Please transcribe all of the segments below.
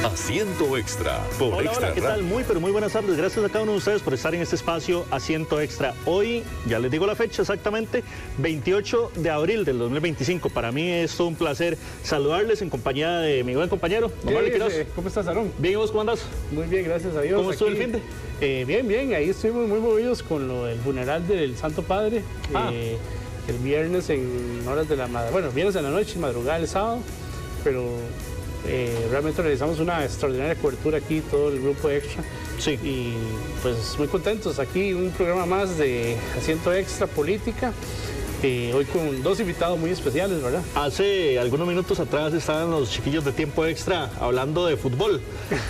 Asiento Extra por Hola, Extra hola, ¿qué tal? Muy, pero muy buenas tardes. Gracias a cada uno de ustedes por estar en este espacio Asiento Extra. Hoy, ya les digo la fecha exactamente, 28 de abril del 2025. Para mí es todo un placer saludarles en compañía de mi buen compañero, don Marley Quiroz. ¿Cómo estás, Aarón? Bien, ¿y vos cómo andás? Muy bien, gracias a Dios. ¿Cómo estuvo el fin de? Bien, ahí estuvimos muy movidos con lo del funeral del Santo Padre. El viernes en horas de la madrugada, bueno, viernes en la noche, madrugada del sábado, pero realmente realizamos una extraordinaria cobertura aquí, todo el grupo Extra. Sí. Y pues muy contentos, aquí un programa más de Asiento Extra Política. Hoy con dos invitados muy especiales, ¿verdad? Hace algunos minutos atrás estaban los chiquillos de Tiempo Extra hablando de fútbol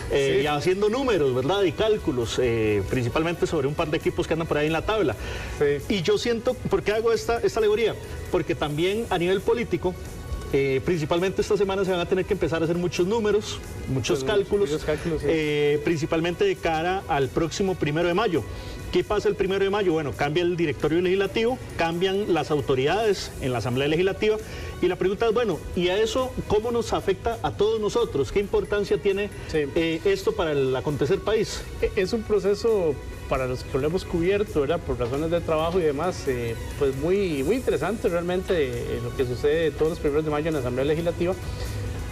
sí. Y haciendo números, ¿verdad? Y cálculos, principalmente sobre un par de equipos que andan por ahí en la tabla. Sí. Y yo siento, ¿por qué hago esta alegoría? Porque también a nivel político, principalmente esta semana se van a tener que empezar a hacer muchos números, muchos cálculos, sí. Principalmente de cara al próximo 1 de mayo. ¿Qué pasa el 1 de mayo? Bueno, cambia el directorio legislativo, cambian las autoridades en la Asamblea Legislativa y la pregunta es, bueno, ¿y a eso cómo nos afecta a todos nosotros? ¿Qué importancia tiene esto para el acontecer país? Es un proceso para los que lo hemos cubierto, ¿verdad? Por razones de trabajo y demás, pues muy interesante realmente lo que sucede todos los 1 de mayo en la Asamblea Legislativa.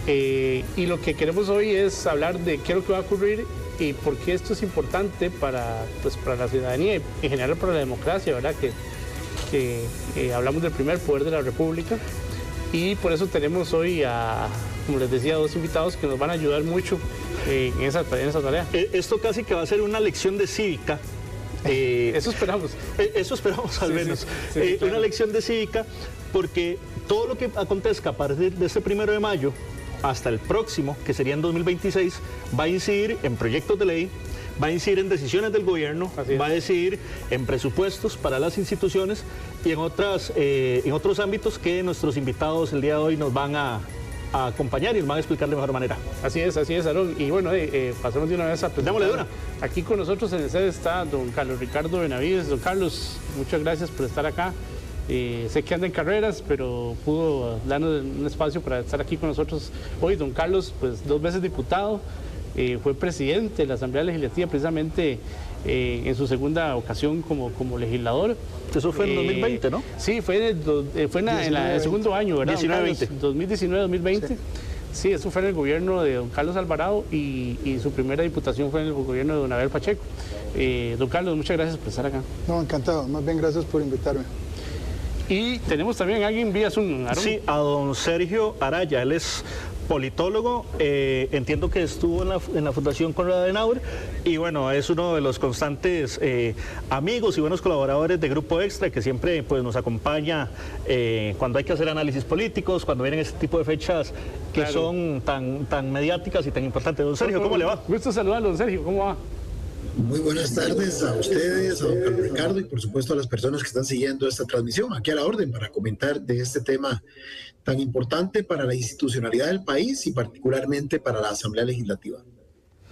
Y lo que queremos hoy es hablar de qué es lo que va a ocurrir y por qué esto es importante para la ciudadanía y en general para la democracia, ¿verdad? Que hablamos del primer poder de la República y por eso tenemos hoy como les decía, dos invitados que nos van a ayudar mucho en esa tarea. Esto casi que va a ser una lección de cívica. Eso esperamos. Eso esperamos al menos. Sí, claro. Una lección de cívica porque todo lo que acontezca a partir de este 1 de mayo hasta el próximo, que sería en 2026, va a incidir en proyectos de ley, va a incidir en decisiones del gobierno, va a incidir en presupuestos para las instituciones y en otros ámbitos que nuestros invitados el día de hoy nos van a acompañar y nos van a explicar de mejor manera. Así es, Aarón. Y bueno, pasemos de una vez a presentar. Démosle de una. Aquí con nosotros en el set está don Carlos Ricardo Benavides. Don Carlos, muchas gracias por estar acá. Sé que anda en carreras, pero pudo darnos un espacio para estar aquí con nosotros hoy. Don Carlos, pues 2 veces diputado, fue presidente de la Asamblea Legislativa precisamente en su segunda ocasión como legislador. Eso fue en 2020, ¿no? Sí, fue en el segundo año, ¿verdad? 2019-2020. Sí, eso fue en el gobierno de don Carlos Alvarado y su primera diputación fue en el gobierno de don Abel Pacheco. Don Carlos, muchas gracias por estar acá. No, encantado. Más bien, gracias por invitarme. Y tenemos también a alguien vía Zoom, Aarón. Sí, a don Sergio Araya. Él es politólogo, entiendo que estuvo en la Fundación Konrad Adenauer y bueno, es uno de los constantes amigos y buenos colaboradores de Grupo Extra que siempre pues, nos acompaña cuando hay que hacer análisis políticos, cuando vienen este tipo de fechas que son tan mediáticas y tan importantes. Don Sergio, ¿cómo le va? Gusto saludarlo, don Sergio, ¿cómo va? Muy buenas tardes a ustedes, a don Carlos Ricardo y por supuesto a las personas que están siguiendo esta transmisión, aquí a la orden para comentar de este tema tan importante para la institucionalidad del país y particularmente para la Asamblea Legislativa.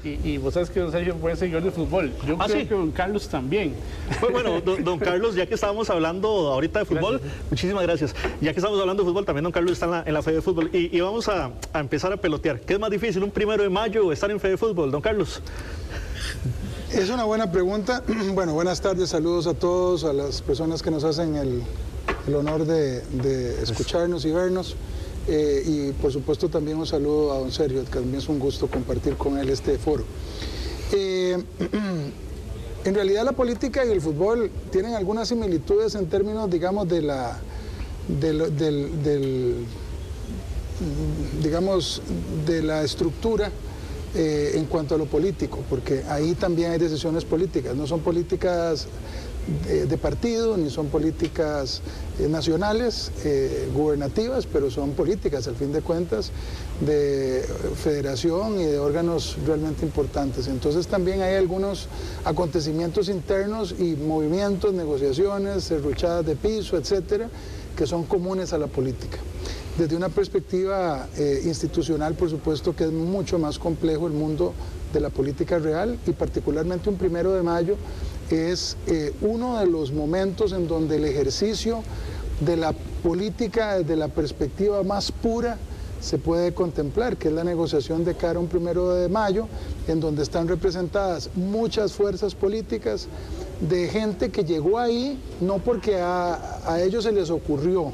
Y vos sabes que don Sergio puede seguidor de fútbol. Yo creo que don Carlos también. Pues bueno, don Carlos, ya que estábamos hablando ahorita de fútbol, muchísimas gracias. Ya que estamos hablando de fútbol, también don Carlos está en la Fe de Fútbol. Y vamos a empezar a pelotear. ¿Qué es más difícil, un 1 de mayo o estar en Fe de Fútbol, don Carlos? Es una buena pregunta. Bueno, buenas tardes, saludos a todos, a las personas que nos hacen el honor de escucharnos y vernos. Y por supuesto también un saludo a don Sergio, que también es un gusto compartir con él este foro. En realidad la política y el fútbol tienen algunas similitudes en términos, digamos, de la estructura en cuanto a lo político, porque ahí también hay decisiones políticas, no son políticas de partido, ni son políticas nacionales, gubernativas, pero son políticas, al fin de cuentas, de federación y de órganos realmente importantes. Entonces también hay algunos acontecimientos internos y movimientos, negociaciones, serruchadas de piso, etcétera, que son comunes a la política. Desde una perspectiva institucional, por supuesto que es mucho más complejo el mundo de la política real y particularmente un 1 de mayo es uno de los momentos en donde el ejercicio de la política desde la perspectiva más pura se puede contemplar, que es la negociación de cara a un 1 de mayo, en donde están representadas muchas fuerzas políticas de gente que llegó ahí no porque a ellos se les ocurrió.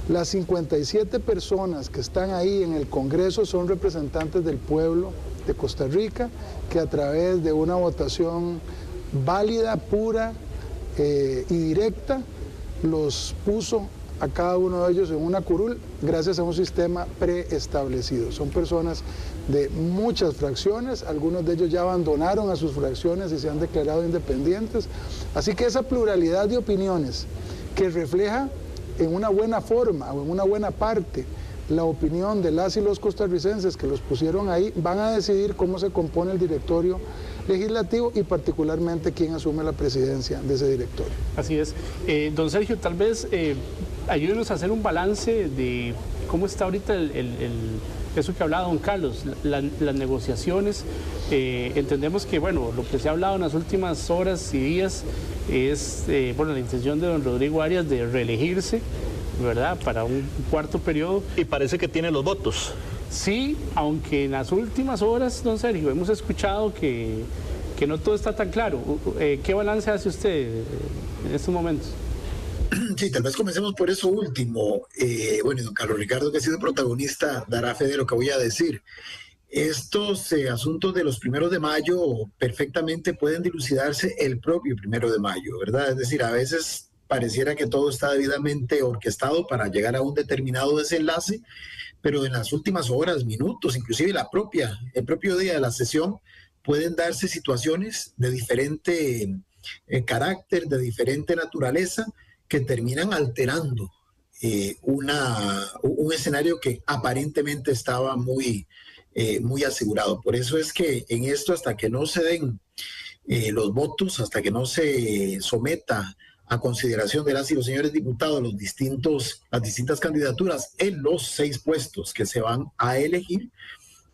Las 57 personas que están ahí en el Congreso son representantes del pueblo de Costa Rica, que a través de una votación válida, pura y directa, los puso a cada uno de ellos en una curul gracias a un sistema preestablecido. Son personas de muchas fracciones, algunos de ellos ya abandonaron a sus fracciones y se han declarado independientes. Así que esa pluralidad de opiniones que refleja en una buena forma o en una buena parte la opinión de las y los costarricenses que los pusieron ahí, van a decidir cómo se compone el directorio legislativo y particularmente quién asume la presidencia de ese directorio. Así es. Don Sergio, tal vez ayúdenos a hacer un balance de cómo está ahorita eso que hablaba don Carlos, las negociaciones. Entendemos que, bueno, lo que se ha hablado en las últimas horas y días es, la intención de don Rodrigo Arias de reelegirse, ¿verdad?, para un cuarto periodo. Y parece que tiene los votos. Sí, aunque en las últimas horas, don Sergio, hemos escuchado que no todo está tan claro. ¿Qué balance hace usted en estos momentos? Sí, tal vez comencemos por eso último. Don Carlos Ricardo, que ha sido protagonista, dará fe de lo que voy a decir. Estos asuntos de los 1 de mayo perfectamente pueden dilucidarse el propio 1 de mayo, ¿verdad? Es decir, a veces pareciera que todo está debidamente orquestado para llegar a un determinado desenlace, pero en las últimas horas, minutos, inclusive el propio día de la sesión, pueden darse situaciones de diferente carácter, de diferente naturaleza, que terminan alterando un escenario que aparentemente estaba muy asegurado. Por eso es que en esto, hasta que no se den los votos, hasta que no se someta a consideración de las y los señores diputados las distintas candidaturas en los 6 puestos que se van a elegir,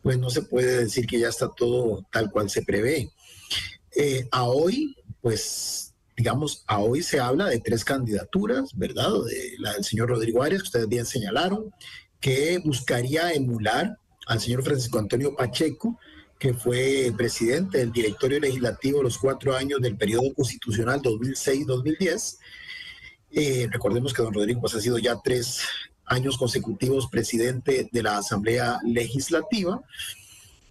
pues no se puede decir que ya está todo tal cual se prevé. A hoy se habla de 3 candidaturas, ¿verdad? La del señor Rodrigo Arias, que ustedes bien señalaron, que buscaría emular al señor Francisco Antonio Pacheco, que fue presidente del directorio legislativo los 4 años del periodo constitucional 2006-2010. Recordemos que don Rodrigo ha sido ya 3 años consecutivos presidente de la Asamblea Legislativa.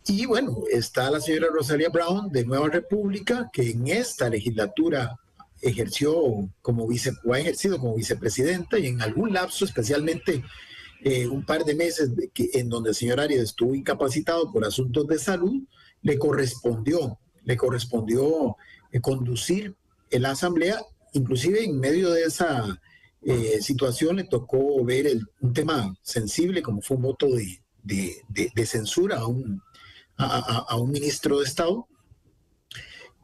Y bueno, está la señora Rosalia Brown de Nueva República, que en esta legislatura ha ejercido como vicepresidenta, y en algún lapso, especialmente un par de meses en donde el señor Arias estuvo incapacitado por asuntos de salud, le correspondió conducir la asamblea. Inclusive en medio de esa situación le tocó ver un tema sensible, como fue un voto de censura a un ministro de Estado.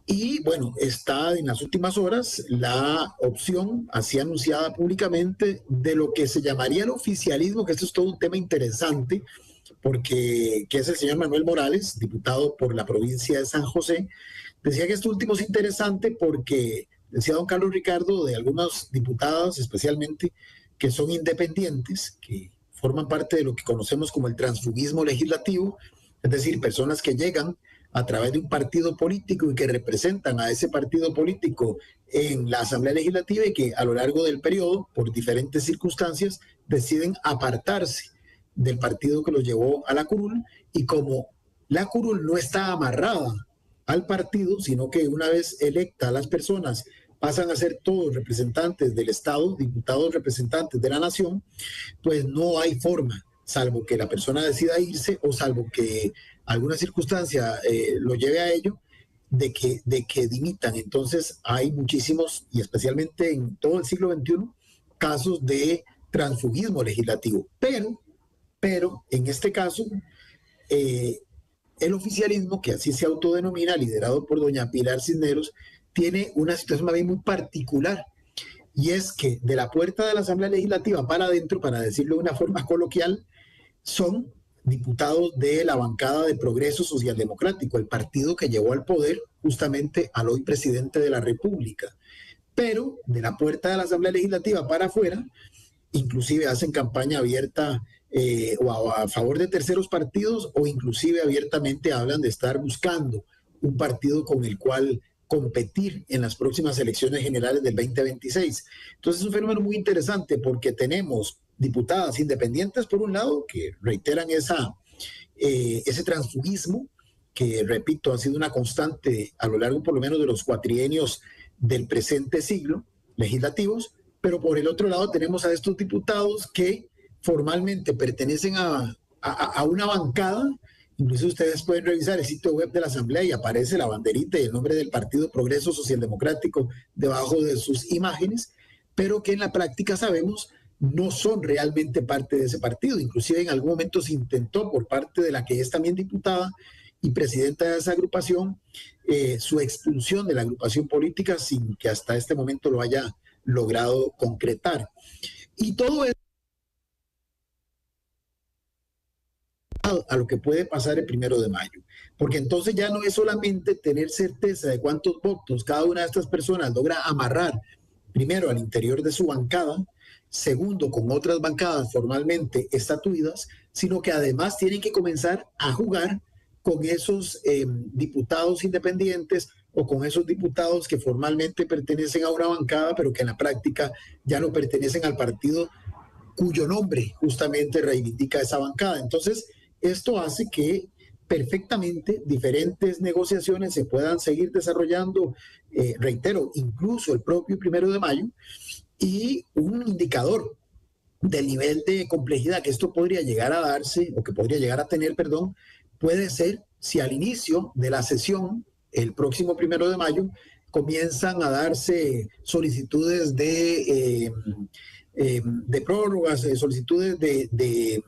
Y bueno, está en las últimas horas la opción, así anunciada públicamente, de lo que se llamaría el oficialismo, que esto es todo un tema interesante, porque que es el señor Manuel Morales, diputado por la provincia de San José. Decía que esto último es interesante porque, decía don Carlos Ricardo, de algunas diputadas especialmente, que son independientes, que forman parte de lo que conocemos como el transfugismo legislativo, es decir, personas que llegan a través de un partido político y que representan a ese partido político en la Asamblea Legislativa, y que a lo largo del periodo, por diferentes circunstancias, deciden apartarse del partido que los llevó a la curul, y como la curul no está amarrada al partido, sino que una vez electas las personas pasan a ser todos representantes del Estado, diputados representantes de la nación, pues no hay forma, salvo que la persona decida irse o salvo que alguna circunstancia lo lleve a ello, de que dimitan. Entonces hay muchísimos, y especialmente en todo el siglo XXI, casos de transfugismo legislativo. Pero en este caso, el oficialismo, que así se autodenomina, liderado por doña Pilar Cisneros, tiene una situación más bien muy particular, y es que de la puerta de la Asamblea Legislativa para adentro, para decirlo de una forma coloquial, son diputados de la bancada de Progreso Social Democrático, el partido que llevó al poder justamente al hoy presidente de la República. Pero de la puerta de la Asamblea Legislativa para afuera, inclusive hacen campaña abierta o a favor de terceros partidos, o inclusive abiertamente hablan de estar buscando un partido con el cual competir en las próximas elecciones generales del 2026. Entonces es un fenómeno muy interesante porque tenemos diputadas independientes, por un lado, que reiteran ese transfugismo, que, repito, ha sido una constante a lo largo por lo menos de los cuatrienios del presente siglo legislativos, pero por el otro lado tenemos a estos diputados que formalmente pertenecen a una bancada. Incluso ustedes pueden revisar el sitio web de la Asamblea y aparece la banderita y el nombre del Partido Progreso Social Democrático debajo de sus imágenes, pero que en la práctica sabemos no son realmente parte de ese partido. Inclusive en algún momento se intentó por parte de la que es también diputada y presidenta de esa agrupación su expulsión de la agrupación política sin que hasta este momento lo haya logrado concretar. Y todo eso a lo que puede pasar el 1 de mayo, porque entonces ya no es solamente tener certeza de cuántos votos cada una de estas personas logra amarrar, primero al interior de su bancada, segundo con otras bancadas formalmente estatuidas, sino que además tienen que comenzar a jugar con esos diputados independientes o con esos diputados que formalmente pertenecen a una bancada, pero que en la práctica ya no pertenecen al partido cuyo nombre justamente reivindica esa bancada. Entonces, esto hace que perfectamente diferentes negociaciones se puedan seguir desarrollando, reitero, incluso el propio 1 de mayo, y un indicador del nivel de complejidad que esto podría llegar a darse, o que podría llegar a tener, perdón, puede ser si al inicio de la sesión, el próximo 1 de mayo, comienzan a darse solicitudes de prórrogas, solicitudes de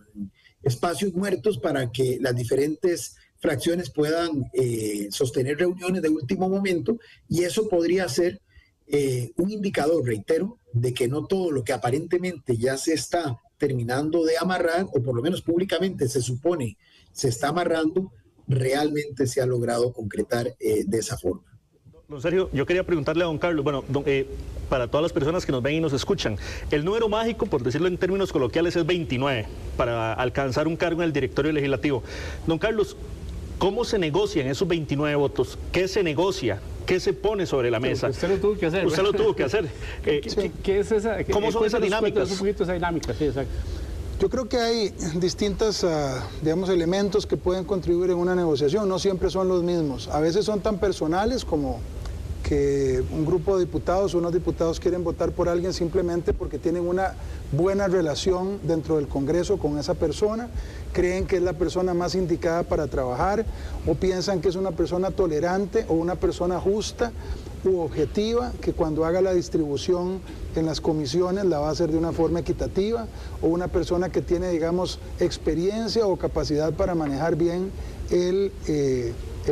espacios muertos para que las diferentes fracciones puedan sostener reuniones de último momento, y eso podría ser un indicador, reitero, de que no todo lo que aparentemente ya se está terminando de amarrar, o por lo menos públicamente se supone se está amarrando, realmente se ha logrado concretar de esa forma. Don Sergio, yo quería preguntarle a don Carlos, bueno, para todas las personas que nos ven y nos escuchan, el número mágico, por decirlo en términos coloquiales, es 29 para alcanzar un cargo en el directorio legislativo. Don Carlos, ¿cómo se negocian esos 29 votos? ¿Qué se negocia? ¿Qué se pone sobre la mesa? Usted lo tuvo que hacer. Usted lo tuvo que hacer. ¿Qué es esa? ¿Cómo son esas dinámicas? Un poquito esa dinámica, sí, exacto. Yo creo que hay distintos, digamos, elementos que pueden contribuir en una negociación, no siempre son los mismos. A veces son tan personales como que un grupo de diputados, unos diputados quieren votar por alguien simplemente porque tienen una buena relación dentro del Congreso con esa persona, creen que es la persona más indicada para trabajar, o piensan que es una persona tolerante o una persona justa u objetiva, que cuando haga la distribución en las comisiones la va a hacer de una forma equitativa, o una persona que tiene, digamos, experiencia o capacidad para manejar bien el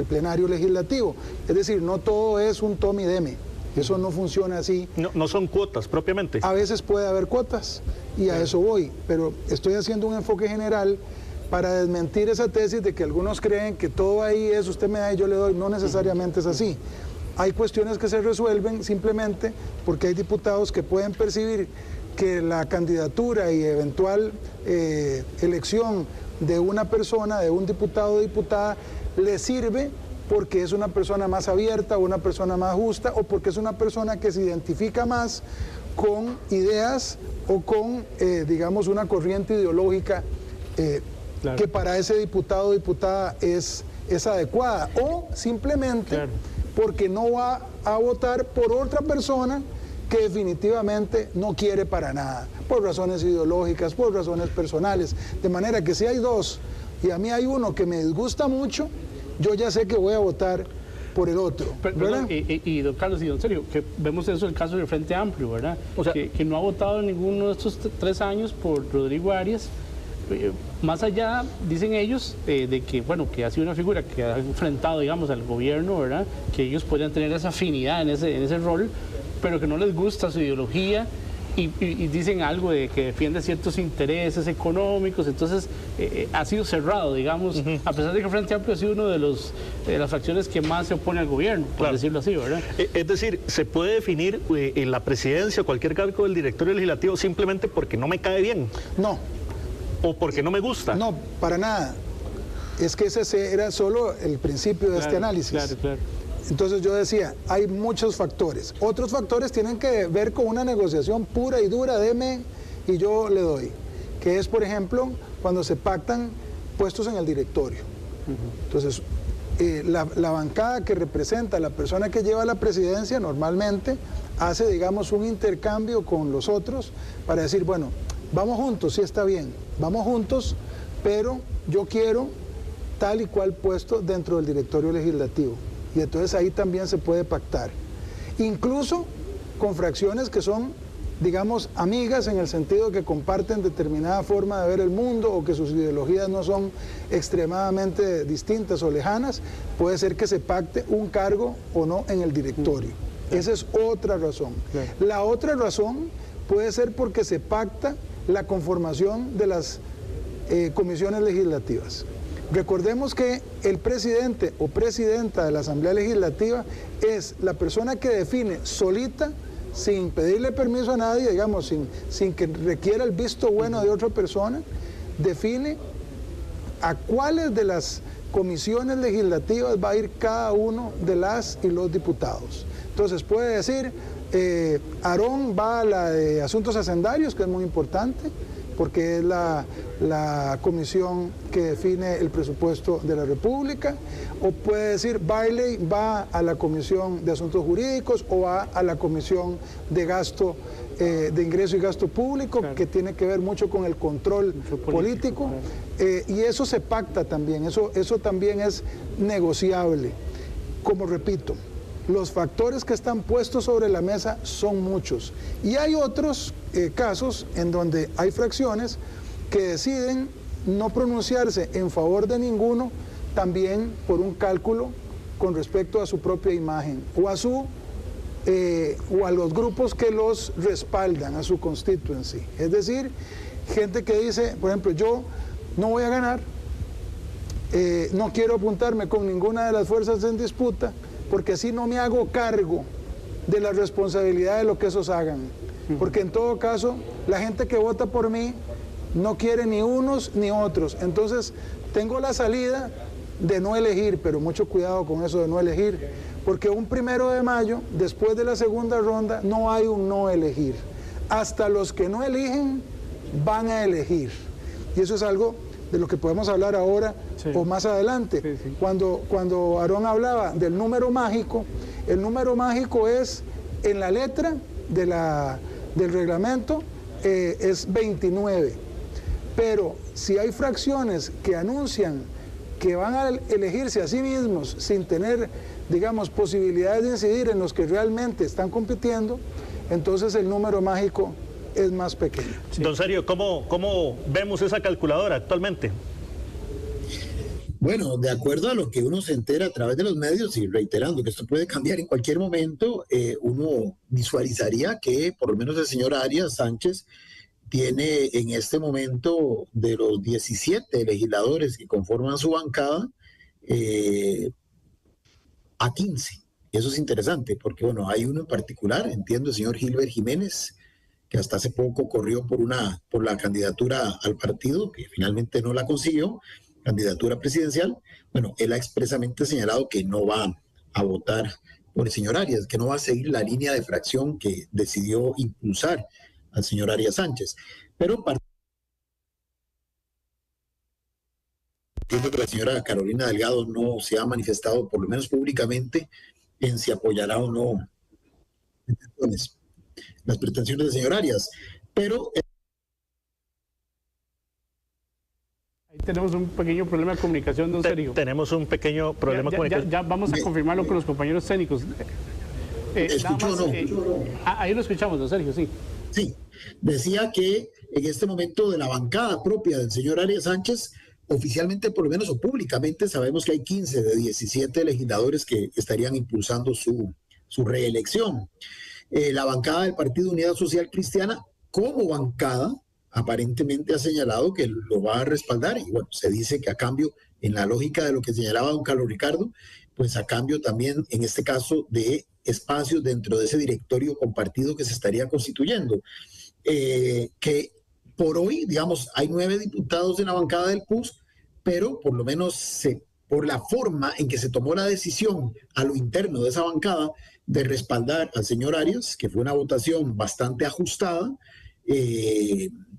plenario legislativo. Es decir, no todo es un tome y deme, eso no funciona así. No son cuotas propiamente. A veces puede haber cuotas y a eso voy, pero estoy haciendo un enfoque general para desmentir esa tesis de que algunos creen que todo ahí es usted me da y yo le doy. No necesariamente es así. Hay cuestiones que se resuelven simplemente porque hay diputados que pueden percibir que la candidatura y eventual elección de una persona, de un diputado o diputada, le sirve porque es una persona más abierta o una persona más justa, o porque es una persona que se identifica más con ideas o con, digamos, una corriente ideológica claro, que para ese diputado o diputada es adecuada, o simplemente claro, porque no va a votar por otra persona que definitivamente no quiere para nada, por razones ideológicas, por razones personales. De manera que si hay dos y a mí hay uno que me disgusta mucho, yo ya sé que voy a votar por el otro. Perdón, y don Carlos y don Sergio, que vemos eso en el caso del Frente Amplio, ¿verdad? O sea, que no ha votado en ninguno de estos 3 años por Rodrigo Arias. Más allá, dicen ellos, de que, bueno, que ha sido una figura que ha enfrentado, digamos, al gobierno, ¿verdad? Que ellos podrían tener esa afinidad en ese rol, pero que no les gusta su ideología y dicen algo de que defiende ciertos intereses económicos. Entonces ha sido cerrado, digamos, a pesar de que el Frente Amplio ha sido uno de las facciones que más se opone al gobierno, por claro, decirlo así, ¿verdad? Es decir, se puede definir en la presidencia, cualquier cargo del directorio legislativo, simplemente porque no me cae bien. No. o porque no me gusta. No, para nada. Es que ese era solo el principio de este análisis. Claro. Entonces yo decía, hay muchos factores. Otros factores tienen que ver con una negociación pura y dura, deme y yo le doy. Que es, por ejemplo, cuando se pactan puestos en el directorio. Entonces, la bancada que representa a la persona que lleva la presidencia normalmente hace, digamos, un intercambio con los otros para decir, bueno, vamos juntos, sí está bien, vamos juntos, pero yo quiero tal y cual puesto dentro del directorio legislativo. Y entonces ahí también se puede pactar. Incluso con fracciones que son, digamos, amigas en el sentido que comparten determinada forma de ver el mundo o que sus ideologías no son extremadamente distintas o lejanas, puede ser que se pacte un cargo o no en el directorio. Esa es otra razón. La otra razón puede ser porque se pacta la conformación de las comisiones legislativas. Recordemos que el presidente o presidenta de la Asamblea Legislativa es la persona que define solita, sin pedirle permiso a nadie, digamos, sin que requiera el visto bueno de otra persona, define a cuáles de las comisiones legislativas va a ir cada uno de las y los diputados. Entonces puede decir, Aarón va a la de Asuntos Hacendarios, que es muy importante, porque es la comisión que define el presupuesto de la República, o puede decir Barley va a la Comisión de Asuntos Jurídicos o va a la Comisión de Gasto, de Ingreso y Gasto Público, claro, que tiene que ver mucho con el control político, y eso se pacta también, eso también es negociable. Como repito, los factores que están puestos sobre la mesa son muchos. Y hay otros casos en donde hay fracciones que deciden no pronunciarse en favor de ninguno, también por un cálculo con respecto a su propia imagen o a los grupos que los respaldan, a su constituency. Es decir, gente que dice, por ejemplo, yo no voy a ganar, no quiero apuntarme con ninguna de las fuerzas en disputa, porque así no me hago cargo de la responsabilidad de lo que esos hagan. Porque en todo caso, la gente que vota por mí no quiere ni unos ni otros. Entonces, tengo la salida de no elegir, pero mucho cuidado con eso de no elegir, porque un 1 de mayo, después de la segunda ronda, no hay un no elegir. Hasta los que no eligen van a elegir. Y eso es algo de lo que podemos hablar ahora, sí, o más adelante. Sí. Cuando Aarón hablaba del número mágico, el número mágico es, en la letra del reglamento, es 29. Pero si hay fracciones que anuncian que van a elegirse a sí mismos sin tener, digamos, posibilidades de incidir en los que realmente están compitiendo, entonces el número mágico es más pequeño. Sí. Don Sergio, ¿cómo vemos esa calculadora actualmente? Bueno, de acuerdo a lo que uno se entera a través de los medios, y reiterando que esto puede cambiar en cualquier momento, uno visualizaría que por lo menos el señor Arias Sánchez tiene en este momento, de los 17 legisladores que conforman su bancada, a 15. Y eso es interesante porque, bueno, hay uno en particular, entiendo, el señor Gilbert Jiménez, que hasta hace poco corrió por la candidatura al partido, que finalmente no la consiguió, candidatura presidencial. Bueno, él ha expresamente señalado que no va a votar por el señor Arias, que no va a seguir la línea de fracción que decidió impulsar al señor Arias Sánchez. Pero entiendo que la señora Carolina Delgado no se ha manifestado, por lo menos públicamente, en si apoyará o no las pretensiones del señor Arias. Pero ahí tenemos un pequeño problema de comunicación, don Sergio. Tenemos un pequeño problema de comunicación. Ya vamos a confirmarlo con los compañeros técnicos. ¿Escuchó o no? Ahí lo escuchamos, don Sergio, sí. Sí, decía que en este momento de la bancada propia del señor Arias Sánchez, oficialmente por lo menos o públicamente sabemos que hay 15 de 17 legisladores que estarían impulsando su reelección. La bancada del Partido Unidad Social Cristiana, como bancada, aparentemente ha señalado que lo va a respaldar, y bueno, se dice que a cambio, en la lógica de lo que señalaba don Carlos Ricardo, pues a cambio también, en este caso, de espacios dentro de ese directorio compartido que se estaría constituyendo, que por hoy, digamos, hay 9 diputados en la bancada del PUSC, pero por lo menos por la forma en que se tomó la decisión a lo interno de esa bancada de respaldar al señor Arias, que fue una votación bastante ajustada,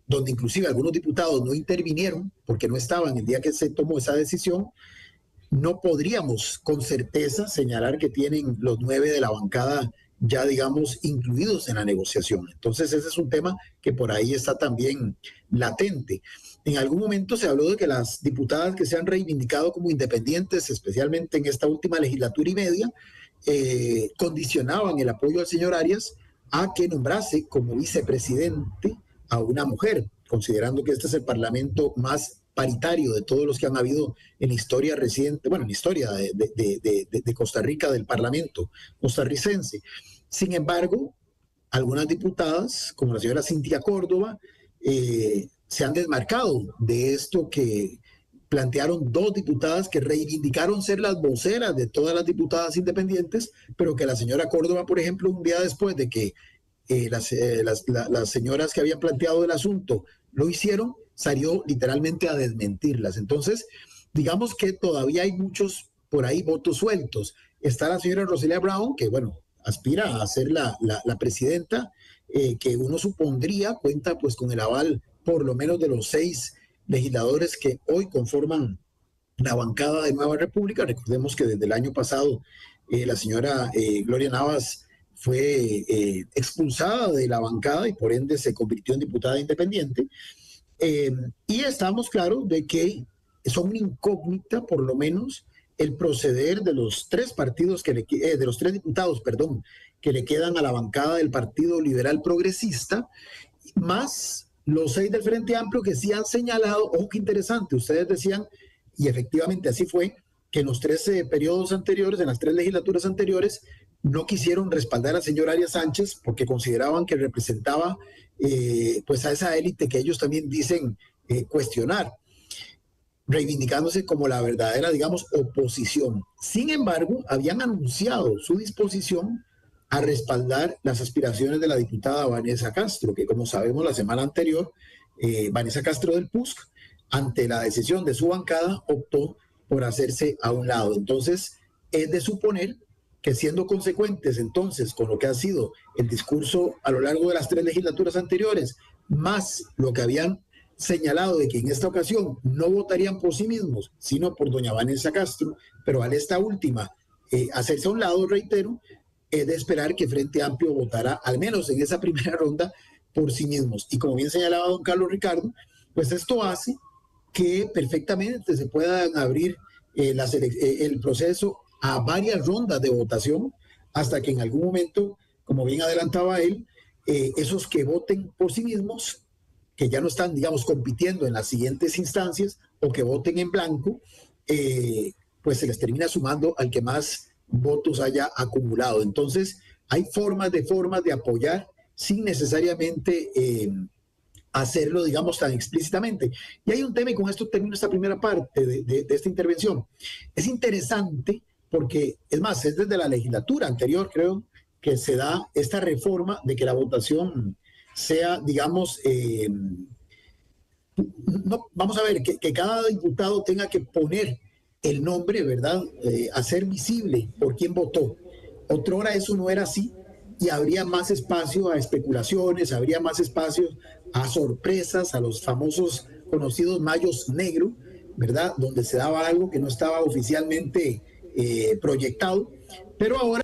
donde inclusive algunos diputados no intervinieron porque no estaban el día que se tomó esa decisión, no podríamos con certeza señalar que tienen los 9 de la bancada ya, digamos, incluidos en la negociación. Entonces ese es un tema que por ahí está también latente. En algún momento se habló de que las diputadas que se han reivindicado como independientes, especialmente en esta última legislatura y media, condicionaban el apoyo al señor Arias a que nombrase como vicepresidente a una mujer, considerando que este es el parlamento más paritario de todos los que han habido en la historia reciente, bueno, en la historia de Costa Rica, del parlamento costarricense. Sin embargo, algunas diputadas, como la señora Cintia Córdoba, se han desmarcado de esto que plantearon 2 diputadas que reivindicaron ser las voceras de todas las diputadas independientes, pero que la señora Córdoba, por ejemplo, un día después de que las señoras que habían planteado el asunto lo hicieron, salió literalmente a desmentirlas. Entonces, digamos que todavía hay muchos por ahí votos sueltos. Está la señora Roselia Brown, que bueno, aspira a ser la presidenta, que uno supondría cuenta pues con el aval por lo menos de los 6 legisladores que hoy conforman la bancada de Nueva República. Recordemos que desde el año pasado la señora Gloria Navas fue expulsada de la bancada y por ende se convirtió en diputada independiente. Y estamos claros de que son una incógnita, por lo menos, el proceder de los 3 partidos de los 3 diputados, perdón, que le quedan a la bancada del Partido Liberal Progresista, más los 6 del Frente Amplio que sí han señalado. Ojo, qué interesante, ustedes decían, y efectivamente así fue, que en los 13 periodos anteriores, en las 3 legislaturas anteriores, no quisieron respaldar al señor Arias Sánchez porque consideraban que representaba pues a esa élite que ellos también dicen cuestionar, reivindicándose como la verdadera, digamos, oposición. Sin embargo, habían anunciado su disposición a respaldar las aspiraciones de la diputada Vanessa Castro, que como sabemos la semana anterior, Vanessa Castro del PUSC, ante la decisión de su bancada, optó por hacerse a un lado. Entonces, es de suponer que siendo consecuentes entonces con lo que ha sido el discurso a lo largo de las 3 legislaturas anteriores, más lo que habían señalado de que en esta ocasión no votarían por sí mismos, sino por doña Vanessa Castro, pero al esta última hacerse a un lado, reitero, es de esperar que Frente Amplio votará, al menos en esa primera ronda, por sí mismos. Y como bien señalaba don Carlos Ricardo, pues esto hace que perfectamente se puedan abrir el proceso a varias rondas de votación, hasta que en algún momento, como bien adelantaba él, esos que voten por sí mismos, que ya no están, digamos, compitiendo en las siguientes instancias, o que voten en blanco, pues se les termina sumando al que más votos haya acumulado. Entonces, hay formas de apoyar sin necesariamente hacerlo, digamos, tan explícitamente. Y hay un tema, y con esto termino esta primera parte de esta intervención. Es interesante porque, es más, es desde la legislatura anterior, creo, que se da esta reforma de que la votación sea, digamos, no, vamos a ver, que cada diputado tenga que poner el nombre, ¿verdad? Hacer visible por quién votó. Otrora eso no era así y habría más espacio a especulaciones, habría más espacio a sorpresas, a los famosos conocidos mayos negros, ¿verdad? Donde se daba algo que no estaba oficialmente proyectado, pero ahora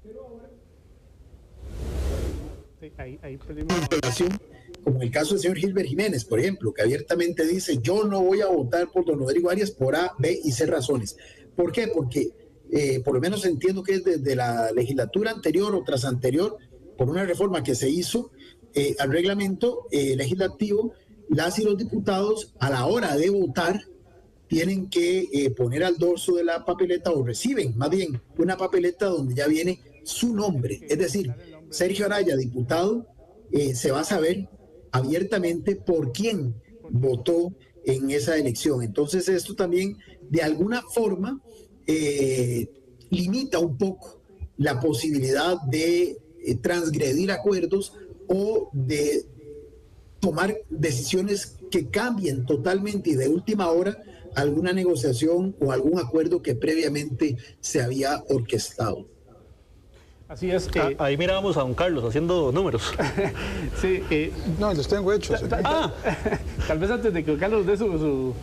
como en el caso del señor Gilbert Jiménez, por ejemplo, que abiertamente dice: yo no voy a votar por don Rodrigo Arias por A, B y C razones. ¿Por qué? Porque por lo menos entiendo que es desde la legislatura anterior o tras anterior, por una reforma que se hizo al reglamento legislativo, las y los diputados a la hora de votar tienen que poner al dorso de la papeleta, o reciben más bien una papeleta donde ya viene su nombre. Es decir, Sergio Araya, diputado, se va a saber abiertamente por quién votó en esa elección. Entonces esto también de alguna forma limita un poco la posibilidad de transgredir acuerdos o de tomar decisiones que cambien totalmente y de última hora alguna negociación o algún acuerdo que previamente se había orquestado. Así es. Ahí mirábamos a don Carlos haciendo números. Sí, no, los tengo hechos. Tal vez antes de que don Carlos dé su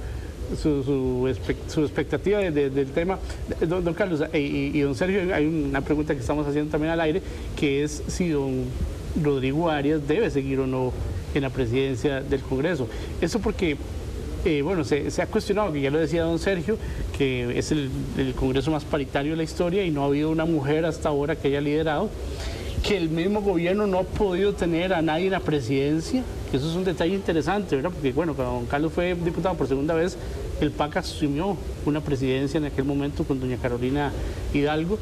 expectativa del tema, don Carlos y don Sergio, hay una pregunta que estamos haciendo también al aire, que es si don Rodrigo Arias debe seguir o no en la presidencia del Congreso. Eso porque, bueno, se ha cuestionado, que ya lo decía don Sergio, que es el Congreso más paritario de la historia y no ha habido una mujer hasta ahora que haya liderado, que el mismo gobierno no ha podido tener a nadie en la presidencia, que eso es un detalle interesante, ¿verdad? Porque, bueno, cuando don Carlos fue diputado por segunda vez, el PAC asumió una presidencia en aquel momento con doña Carolina Hidalgo.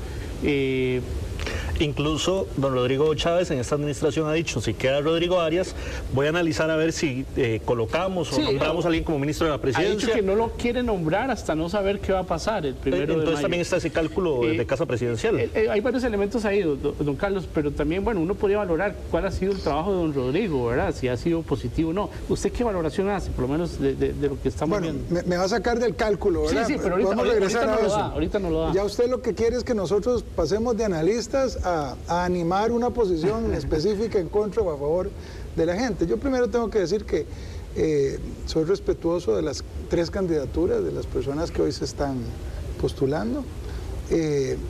Incluso don Rodrigo Chávez en esta administración ha dicho, si queda Rodrigo Arias, voy a analizar a ver si colocamos o nombramos a alguien como ministro de la presidencia. Ha dicho que no lo quiere nombrar hasta no saber qué va a pasar el 1 de mayo. Entonces también está ese cálculo de Casa Presidencial. Hay varios elementos ahí, don Carlos, pero también, bueno, uno podría valorar cuál ha sido el trabajo de don Rodrigo, ¿verdad? Si ha sido positivo o no. ¿Usted qué valoración hace, por lo menos, de lo que estamos viendo? Me va a sacar del cálculo, ¿verdad? Sí, pero ahorita no lo da. Ya usted lo que quiere es que nosotros pasemos de analistas a animar una posición específica en contra o a favor de la gente. Yo primero tengo que decir que soy respetuoso de las 3 candidaturas, de las personas que hoy se están postulando,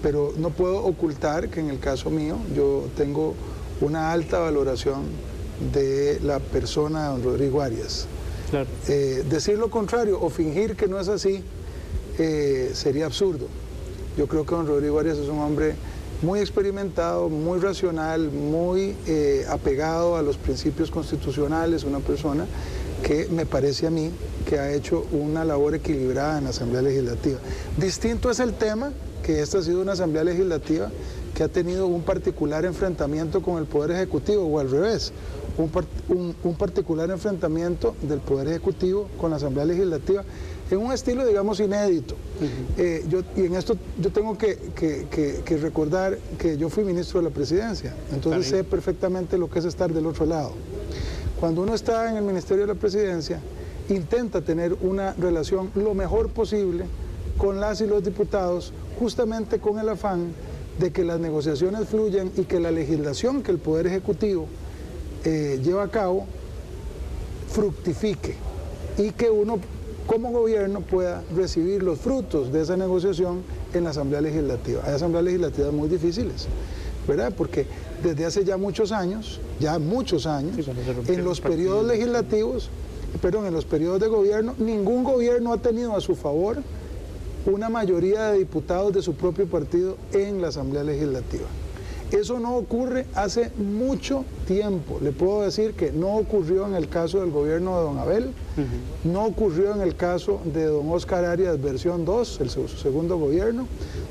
pero no puedo ocultar que en el caso mío yo tengo una alta valoración de la persona de don Rodrigo Arias. Claro. Decir lo contrario o fingir que no es así sería absurdo. Yo creo que don Rodrigo Arias es un hombre muy experimentado, muy racional, muy apegado a los principios constitucionales, una persona que me parece a mí que ha hecho una labor equilibrada en la Asamblea Legislativa. Distinto es el tema que esta ha sido una Asamblea Legislativa que ha tenido un particular enfrentamiento con el Poder Ejecutivo, o al revés, un particular enfrentamiento del Poder Ejecutivo con la Asamblea Legislativa, en un estilo, digamos, inédito. Y en esto yo tengo que recordar que yo fui ministro de la Presidencia, entonces sé perfectamente lo que es estar del otro lado. Cuando uno está en el Ministerio de la Presidencia, intenta tener una relación lo mejor posible con las y los diputados, justamente con el afán de que las negociaciones fluyan y que la legislación que el Poder Ejecutivo lleva a cabo fructifique y que uno como gobierno pueda recibir los frutos de esa negociación en la Asamblea Legislativa. Hay asambleas legislativas muy difíciles, ¿verdad? Porque desde hace ya muchos años, en los periodos legislativos, en los periodos de gobierno, ningún gobierno ha tenido a su favor una mayoría de diputados de su propio partido en la Asamblea Legislativa. Eso no ocurre hace mucho tiempo. Le puedo decir que no ocurrió en el caso del gobierno de don Abel, no ocurrió en el caso de don Óscar Arias versión 2, su segundo gobierno,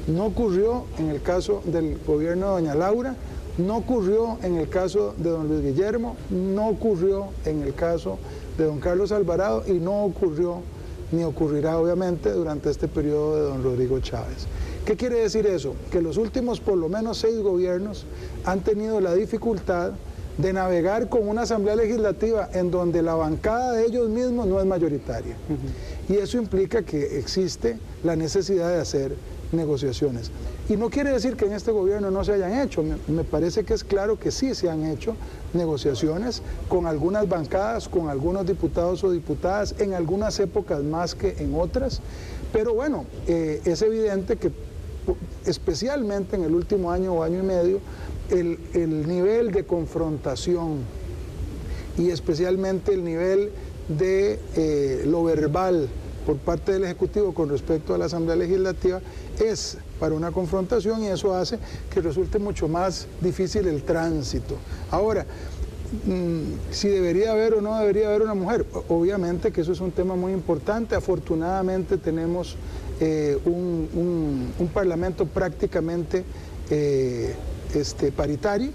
no ocurrió en el caso del gobierno de doña Laura, no ocurrió en el caso de don Luis Guillermo, no ocurrió en el caso de don Carlos Alvarado y no ocurrió ni ocurrirá obviamente durante este periodo de don Rodrigo Chávez. ¿Qué quiere decir eso? Que los últimos por lo menos 6 gobiernos han tenido la dificultad de navegar con una asamblea legislativa en donde la bancada de ellos mismos no es mayoritaria. Y eso implica que existe la necesidad de hacer negociaciones. Y no quiere decir que en este gobierno no se hayan hecho, me parece que es claro que sí se han hecho negociaciones con algunas bancadas, con algunos diputados o diputadas, en algunas épocas más que en otras, pero bueno, es evidente que especialmente en el último año o año y medio, el nivel de confrontación y especialmente el nivel de lo verbal por parte del Ejecutivo con respecto a la Asamblea Legislativa es para una confrontación y eso hace que resulte mucho más difícil el tránsito. Ahora, si debería haber o no debería haber una mujer, obviamente que eso es un tema muy importante. Afortunadamente tenemos un parlamento prácticamente paritario,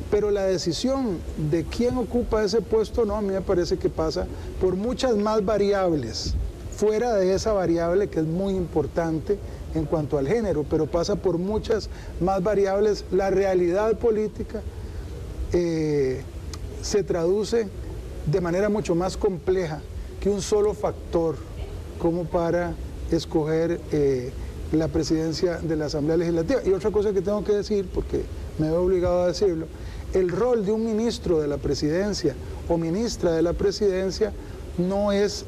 pero la decisión de quién ocupa ese puesto no, a mí me parece que pasa por muchas más variables, fuera de esa variable que es muy importante en cuanto al género, pero pasa por muchas más variables. La realidad política se traduce de manera mucho más compleja que un solo factor como para escoger la presidencia de la Asamblea Legislativa. Y otra cosa que tengo que decir, porque me veo obligado a decirlo, el rol de un ministro de la presidencia o ministra de la presidencia no es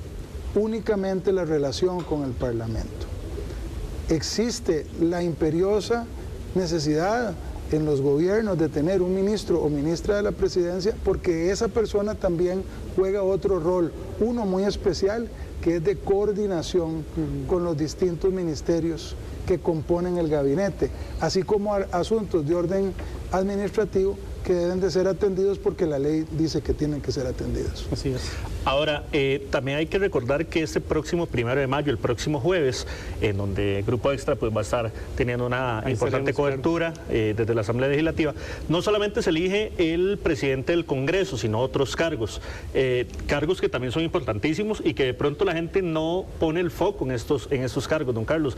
únicamente la relación con el Parlamento. Existe la imperiosa necesidad en los gobiernos de tener un ministro o ministra de la presidencia, porque esa persona también juega otro rol, uno muy especial, que es de coordinación con los distintos ministerios que componen el gabinete, así como asuntos de orden administrativo que deben de ser atendidos porque la ley dice que tienen que ser atendidos. Así es. Ahora, también hay que recordar que este próximo 1 de mayo, el próximo jueves, en donde Grupo Extra pues, va a estar teniendo una importante cobertura desde la Asamblea Legislativa, no solamente se elige el presidente del Congreso, sino otros cargos, cargos que también son importantísimos y que de pronto la gente no pone el foco en estos cargos, don Carlos.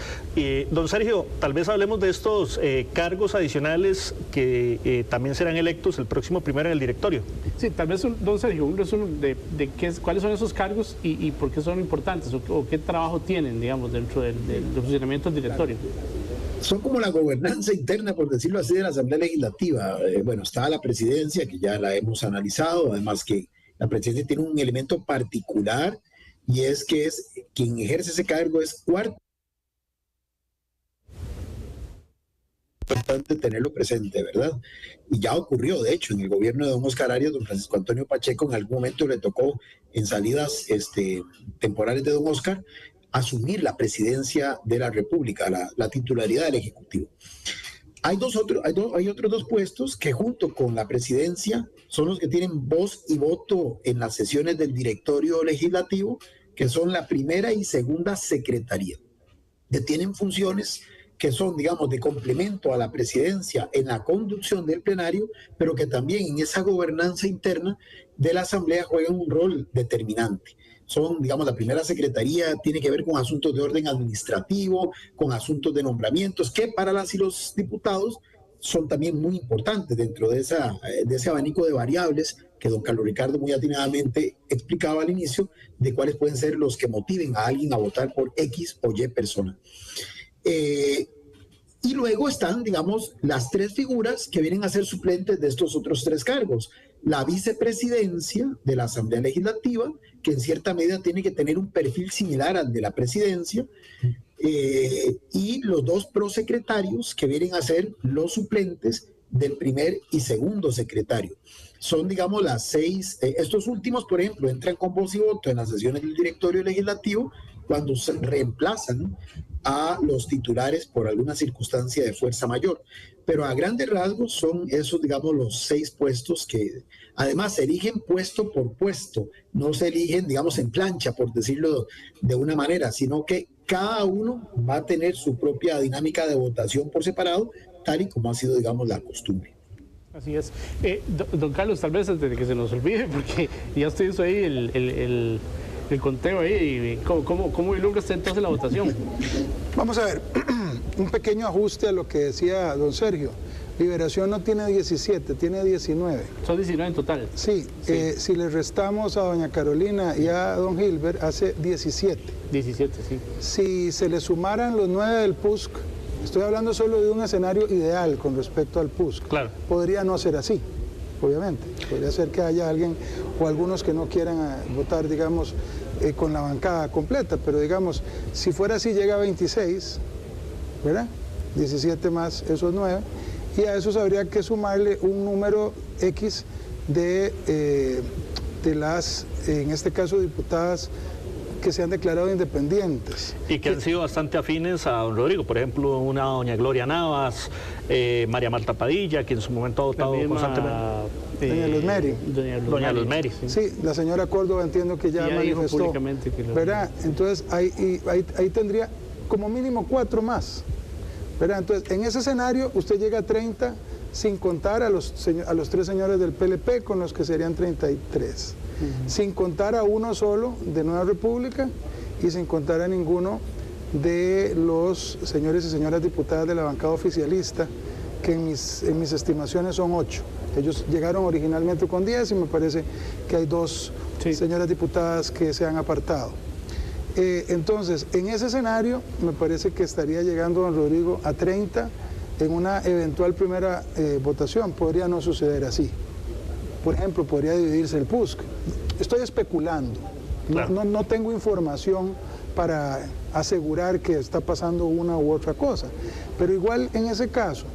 Don Sergio, tal vez hablemos de estos cargos adicionales que también serán electos el próximo 1 en el directorio. Sí, tal vez, don Sergio, un resumen de cuáles son esos cargos y por qué son importantes o qué trabajo tienen, digamos, dentro del funcionamiento del directorio. Son como la gobernanza interna, por decirlo así, de la Asamblea Legislativa. Bueno, está la presidencia, que ya la hemos analizado, además que la presidencia tiene un elemento particular y es que quien ejerce ese cargo es cuarto. Importante tenerlo presente, ¿verdad? Y ya ocurrió, de hecho, en el gobierno de don Oscar Arias, don Francisco Antonio Pacheco, en algún momento le tocó, en salidas temporales de don Oscar, asumir la presidencia de la República, la titularidad del Ejecutivo. Hay otros dos puestos que junto con la presidencia son los que tienen voz y voto en las sesiones del directorio legislativo, que son la primera y segunda secretaría, que tienen funciones que son, digamos, de complemento a la presidencia en la conducción del plenario, pero que también en esa gobernanza interna de la Asamblea juegan un rol determinante. Son, digamos, la primera secretaría tiene que ver con asuntos de orden administrativo, con asuntos de nombramientos, que para las y los diputados son también muy importantes dentro de ese abanico de variables que don Carlos Ricardo muy atinadamente explicaba al inicio, de cuáles pueden ser los que motiven a alguien a votar por X o Y persona. Y luego están, digamos, las tres figuras que vienen a ser suplentes de estos otros tres cargos. La vicepresidencia de la Asamblea Legislativa, que en cierta medida tiene que tener un perfil similar al de la presidencia, y los dos prosecretarios, que vienen a ser los suplentes del primer y segundo secretario. Son, digamos, las seis. Estos últimos, por ejemplo, entran con voz y voto en las sesiones del directorio legislativo cuando se reemplazan a los titulares por alguna circunstancia de fuerza mayor. Pero a grandes rasgos son esos, digamos, los 6 puestos que además se eligen puesto por puesto, no se eligen, digamos, en plancha, por decirlo de una manera, sino que cada uno va a tener su propia dinámica de votación por separado, tal y como ha sido, digamos, la costumbre. Así es. Don Carlos, tal vez antes de que se nos olvide, porque ya usted hizo ahí el conteo ahí, ¿cómo ilustra usted entonces la votación? Vamos a ver, un pequeño ajuste a lo que decía don Sergio. Liberación no tiene 17, tiene 19. Son 19 en total. Sí, sí. Si le restamos a doña Carolina y a don Gilbert, hace 17. 17, sí. Si se le sumaran los 9 del PUSC, estoy hablando solo de un escenario ideal con respecto al PUSC. Claro. Podría no ser así, obviamente. Podría ser que haya alguien o algunos que no quieran votar, digamos, con la bancada completa, pero digamos, si fuera así llega a 26, ¿verdad? 17 más esos 9, y a esos habría que sumarle un número X de las, en este caso, diputadas que se han declarado independientes. Y que han sido bastante afines a don Rodrigo, por ejemplo, una doña Gloria Navas, María Marta Padilla, que en su momento ha votado constantemente. Doña Luz Meri. Doña Luz Meri. Sí, la señora Córdoba entiendo que ya manifestó. Públicamente que ¿verdad? Entonces ahí tendría como mínimo 4 más. ¿Verdad? Entonces, en ese escenario usted llega a 30 sin contar a los 3 señores del PLP, con los que serían 33. Sin contar a uno solo de Nueva República y sin contar a ninguno de los señores y señoras diputadas de la bancada oficialista que en mis estimaciones son 8. Ellos llegaron originalmente con 10 y me parece que hay 2 señoras diputadas que se han apartado. Entonces, en ese escenario, me parece que estaría llegando don Rodrigo a 30 en una eventual primera votación. Podría no suceder así. Por ejemplo, podría dividirse el PUSC. Estoy especulando. Claro. No tengo información para asegurar que está pasando una u otra cosa. Pero igual en ese caso,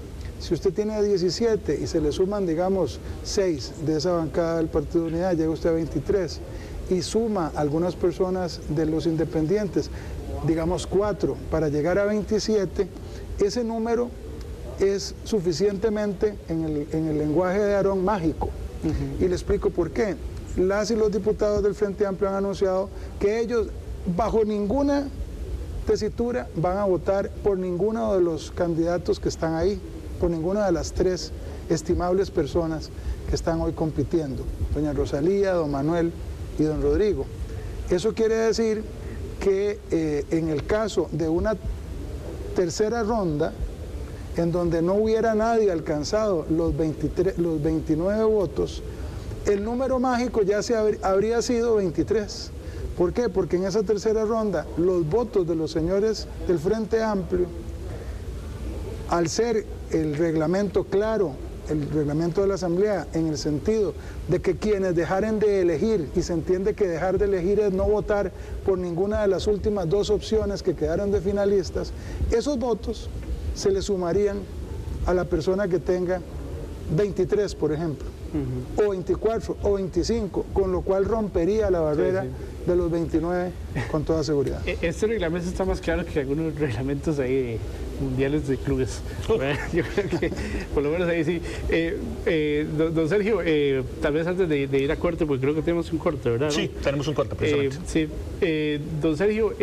si usted tiene 17 y se le suman, digamos, 6 de esa bancada del Partido de Unidad, llega usted a 23 y suma algunas personas de los independientes, digamos 4, para llegar a 27, ese número es suficientemente, en el lenguaje de Aarón, mágico. Y le explico por qué. Las y los diputados del Frente Amplio han anunciado que ellos, bajo ninguna tesitura, van a votar por ninguno de los candidatos que están ahí, por ninguna de las 3 estimables personas que están hoy compitiendo, doña Rosalía, don Manuel y don Rodrigo. Eso quiere decir que en el caso de una tercera ronda, en donde no hubiera nadie alcanzado los 29 votos, el número mágico ya habría sido 23. ¿Por qué? Porque en esa tercera ronda los votos de los señores del Frente Amplio, al ser el reglamento claro, el reglamento de la Asamblea, en el sentido de que quienes dejaren de elegir, y se entiende que dejar de elegir es no votar por ninguna de las últimas 2 opciones que quedaron de finalistas, esos votos se le sumarían a la persona que tenga 23, por ejemplo, o 24, o 25, con lo cual rompería la barrera de los 29 con toda seguridad. Este reglamento está más claro que algunos reglamentos ahí mundiales de clubes. Yo creo que por lo menos ahí sí. Don Sergio, tal vez antes de ir a corte, porque creo que tenemos un corte, ¿verdad? Sí, tenemos un corte, precisamente. Sí. Don Sergio,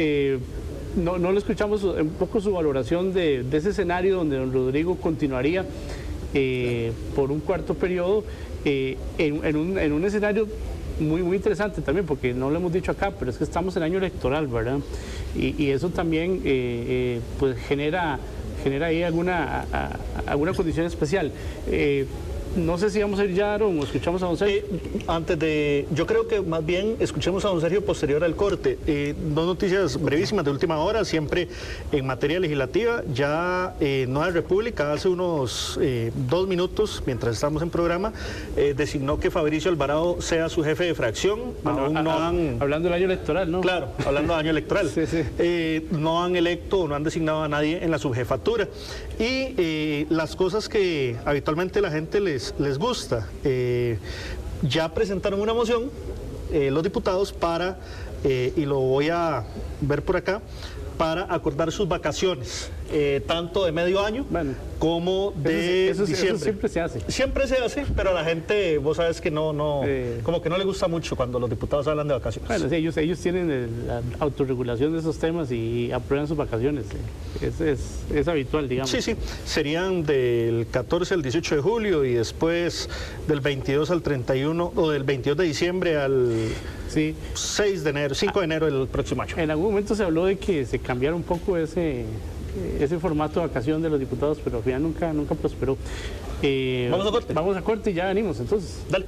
no le escuchamos un poco su valoración de ese escenario donde don Rodrigo continuaría por un cuarto periodo en un escenario muy interesante también, porque no lo hemos dicho acá, pero es que estamos en año electoral, ¿verdad? Y eso también pues genera ahí alguna condición especial. No sé si vamos a ir ya, Aaron, o escuchamos a don Sergio. Yo creo que más bien escuchemos a don Sergio posterior al corte. 2 noticias brevísimas de última hora, siempre en materia legislativa. Ya Nueva República hace unos 2 minutos, mientras estamos en programa, designó que Fabricio Alvarado sea su jefe de fracción. Bueno, hablando del año electoral, ¿no? Claro, hablando del año electoral. Sí. No han electo o no han designado a nadie en la subjefatura. Y las cosas que habitualmente la gente les gusta. Ya presentaron una moción los diputados para, y lo voy a ver por acá, para acordar sus vacaciones, tanto de medio año como de diciembre. Eso siempre se hace. Siempre se hace, pero a la gente, vos sabes que como que no le gusta mucho cuando los diputados hablan de vacaciones. Bueno, sí, ellos tienen la autorregulación de esos temas y aprueban sus vacaciones. Es habitual, digamos. Sí, serían del 14 al 18 de julio y después del 22 al 31, o del 22 de diciembre al 6 de enero, 5 de enero del próximo año. En algún momento se habló de que se cambiara un poco ese formato de vacación de los diputados, pero al final nunca prosperó. Vamos a corte. Vamos a corte y ya venimos, entonces. Dale.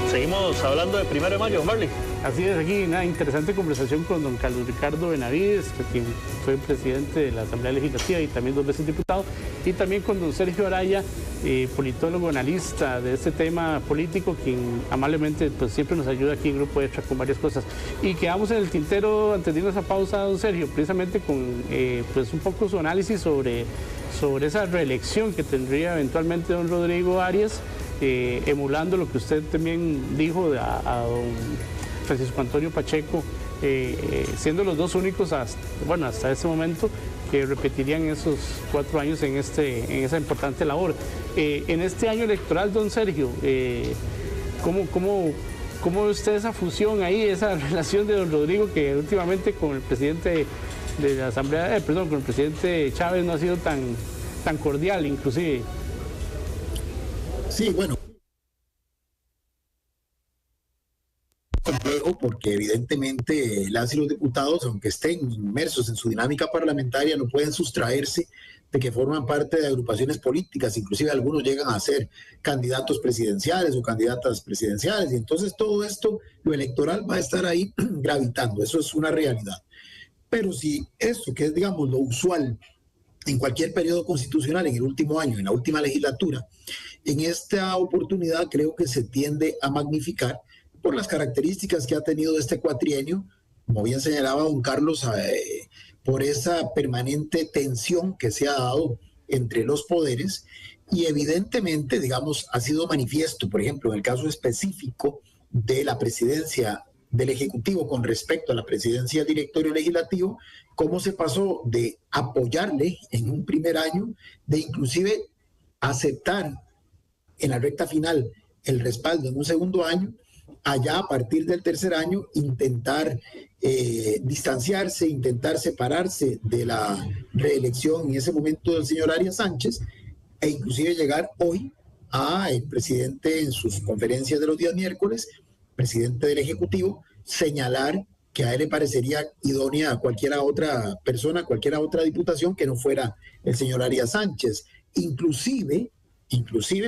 Seguimos hablando de 1 de mayo, Marley. Así es, aquí una interesante conversación con don Carlos Ricardo Benavides, quien fue presidente de la Asamblea Legislativa y también 2 veces diputado, y también con don Sergio Araya, politólogo, analista de este tema político, quien amablemente pues siempre nos ayuda aquí en Grupo Extra con varias cosas. Y quedamos en el tintero, antes de irnos a pausa, don Sergio, precisamente con pues un poco su análisis sobre esa reelección que tendría eventualmente don Rodrigo Arias, emulando lo que usted también dijo a don Francisco Antonio Pacheco, siendo los 2 únicos hasta este momento que repetirían esos 4 años en esa importante labor. En este año electoral, don Sergio, ¿cómo ve usted esa fusión ahí, esa relación de don Rodrigo que últimamente con el presidente de la Asamblea, con el presidente Chávez no ha sido tan cordial, inclusive? Sí, bueno. Luego, porque evidentemente las y los diputados, aunque estén inmersos en su dinámica parlamentaria, no pueden sustraerse de que forman parte de agrupaciones políticas, inclusive algunos llegan a ser candidatos presidenciales o candidatas presidenciales, y entonces todo esto, lo electoral va a estar ahí gravitando, eso es una realidad. Pero si esto, que es, digamos, lo usual en cualquier periodo constitucional, en el último año, en la última legislatura, en esta oportunidad creo que se tiende a magnificar por las características que ha tenido este cuatrienio, como bien señalaba don Carlos, por esa permanente tensión que se ha dado entre los poderes, y evidentemente, digamos, ha sido manifiesto, por ejemplo, en el caso específico de la presidencia del Ejecutivo con respecto a la presidencia del Directorio Legislativo, cómo se pasó de apoyarle en un primer año, de inclusive aceptar en la recta final el respaldo en un segundo año, allá a partir del tercer año intentar distanciarse, intentar separarse de la reelección en ese momento del señor Arias Sánchez, e inclusive llegar hoy a el presidente en sus conferencias de los días miércoles, presidente del Ejecutivo, señalar que a él le parecería idónea a cualquier otra persona, cualquier otra diputación que no fuera el señor Arias Sánchez, inclusive,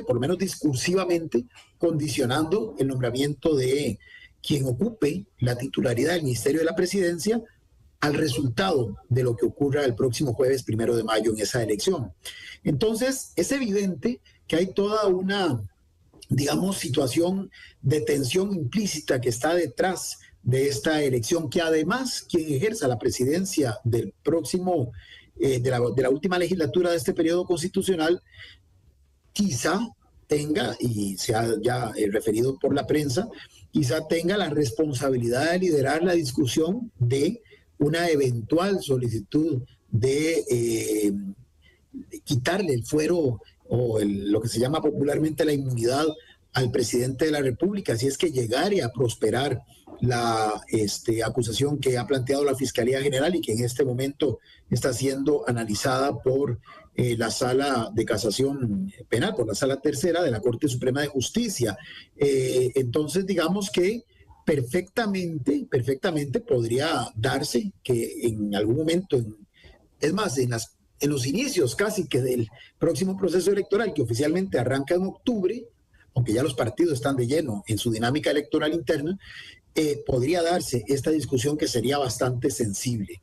por lo menos discursivamente, condicionando el nombramiento de quien ocupe la titularidad del Ministerio de la Presidencia al resultado de lo que ocurra el próximo jueves 1 de mayo en esa elección. Entonces, es evidente que hay toda una, digamos, situación de tensión implícita que está detrás de esta elección, que además quien ejerza la presidencia del próximo, de la última legislatura de este periodo constitucional, quizá tenga, y se ha ya referido por la prensa, quizá tenga la responsabilidad de liderar la discusión de una eventual solicitud de quitarle el fuero o lo que se llama popularmente la inmunidad al presidente de la República, si es que llegare a prosperar la acusación que ha planteado la Fiscalía General y que en este momento está siendo analizada por la Sala de Casación Penal, por la Sala Tercera de la Corte Suprema de Justicia. Entonces, digamos que perfectamente podría darse que en algún momento, es más, en los inicios casi que del próximo proceso electoral, que oficialmente arranca en octubre, aunque ya los partidos están de lleno en su dinámica electoral interna, podría darse esta discusión que sería bastante sensible,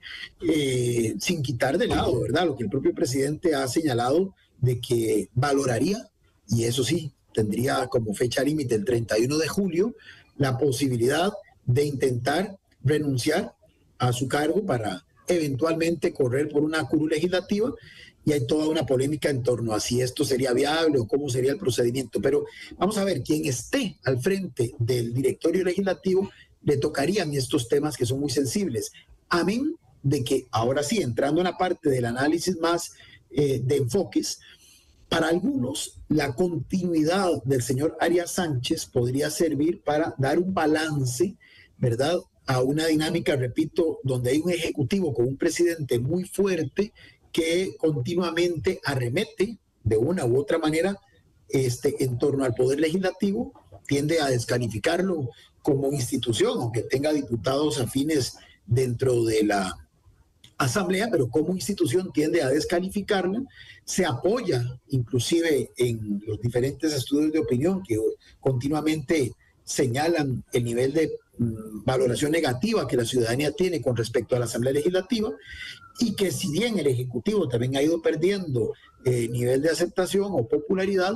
sin quitar de lado, ¿verdad?, lo que el propio presidente ha señalado de que valoraría, y eso sí, tendría como fecha límite el 31 de julio, la posibilidad de intentar renunciar a su cargo para eventualmente correr por una curul legislativa, y hay toda una polémica en torno a si esto sería viable o cómo sería el procedimiento. Pero vamos a ver, quien esté al frente del directorio legislativo le tocarían estos temas que son muy sensibles. Amén de que, ahora sí, entrando en la parte del análisis más de enfoques, para algunos la continuidad del señor Arias Sánchez podría servir para dar un balance, ¿verdad?, a una dinámica, repito, donde hay un ejecutivo con un presidente muy fuerte que continuamente arremete de una u otra manera en torno al poder legislativo, tiende a descalificarlo como institución, aunque tenga diputados afines dentro de la Asamblea, pero como institución tiende a descalificarla, se apoya inclusive en los diferentes estudios de opinión que continuamente señalan el nivel de valoración negativa que la ciudadanía tiene con respecto a la Asamblea Legislativa, y que si bien el Ejecutivo también ha ido perdiendo nivel de aceptación o popularidad,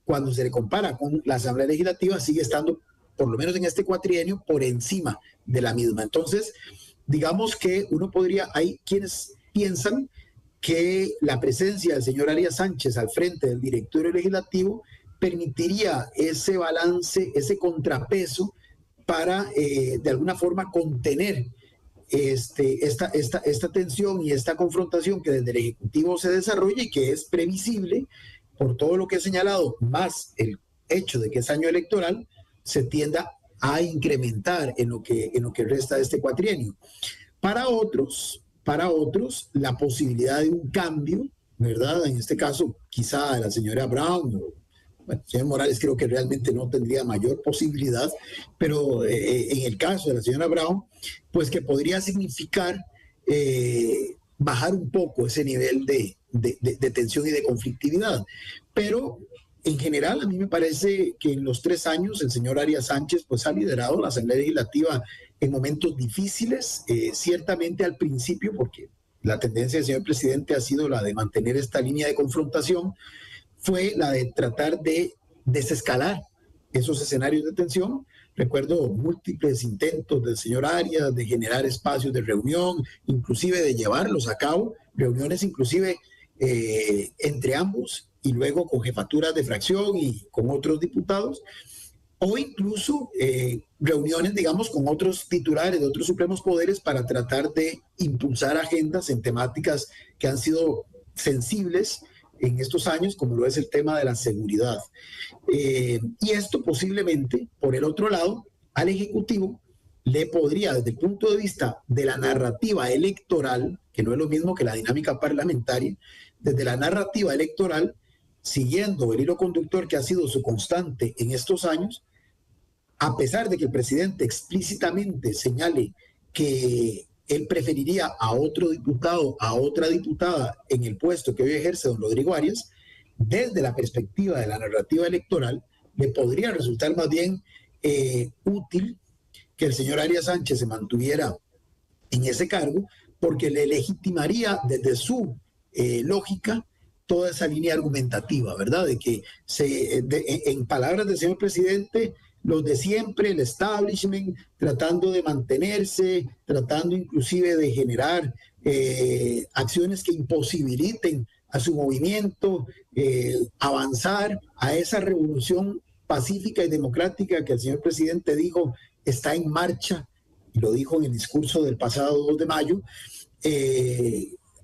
cuando se le compara con la Asamblea Legislativa sigue estando, por lo menos en este cuatrienio, por encima de la misma. Entonces, digamos que hay quienes piensan que la presencia del señor Arias Sánchez al frente del directorio legislativo permitiría ese balance, ese contrapeso para de alguna forma contener esta tensión y esta confrontación que desde el Ejecutivo se desarrolla y que es previsible por todo lo que he señalado, más el hecho de que es año electoral, se tienda a incrementar en lo que resta de este cuatrienio. Para otros, la posibilidad de un cambio, ¿verdad? En este caso, quizá de la señora Brown Bueno, el señor Morales creo que realmente no tendría mayor posibilidad, pero en el caso de la señora Brown, pues que podría significar bajar un poco ese nivel de tensión y de conflictividad. Pero en general a mí me parece que en los 3 años el señor Arias Sánchez pues ha liderado la Asamblea Legislativa en momentos difíciles, ciertamente al principio, porque la tendencia del señor presidente ha sido la de mantener esta línea de confrontación, fue la de tratar de desescalar esos escenarios de tensión. Recuerdo múltiples intentos del señor Arias de generar espacios de reunión, inclusive de llevarlos a cabo, reuniones inclusive entre ambos y luego con jefaturas de fracción y con otros diputados, o incluso reuniones, digamos, con otros titulares de otros supremos poderes para tratar de impulsar agendas en temáticas que han sido sensibles en estos años, como lo es el tema de la seguridad. Y esto posiblemente, por el otro lado, al Ejecutivo le podría, desde el punto de vista de la narrativa electoral, que no es lo mismo que la dinámica parlamentaria, desde la narrativa electoral, siguiendo el hilo conductor que ha sido su constante en estos años, a pesar de que el presidente explícitamente señale que él preferiría a otro diputado, a otra diputada en el puesto que hoy ejerce don Rodrigo Arias, desde la perspectiva de la narrativa electoral, le podría resultar más bien útil que el señor Arias Sánchez se mantuviera en ese cargo, porque le legitimaría desde su lógica toda esa línea argumentativa, ¿verdad? De que en palabras del señor presidente, los de siempre, el establishment, tratando de mantenerse, tratando inclusive de generar acciones que imposibiliten a su movimiento avanzar a esa revolución pacífica y democrática que el señor presidente dijo está en marcha, y lo dijo en el discurso del pasado 2 de mayo,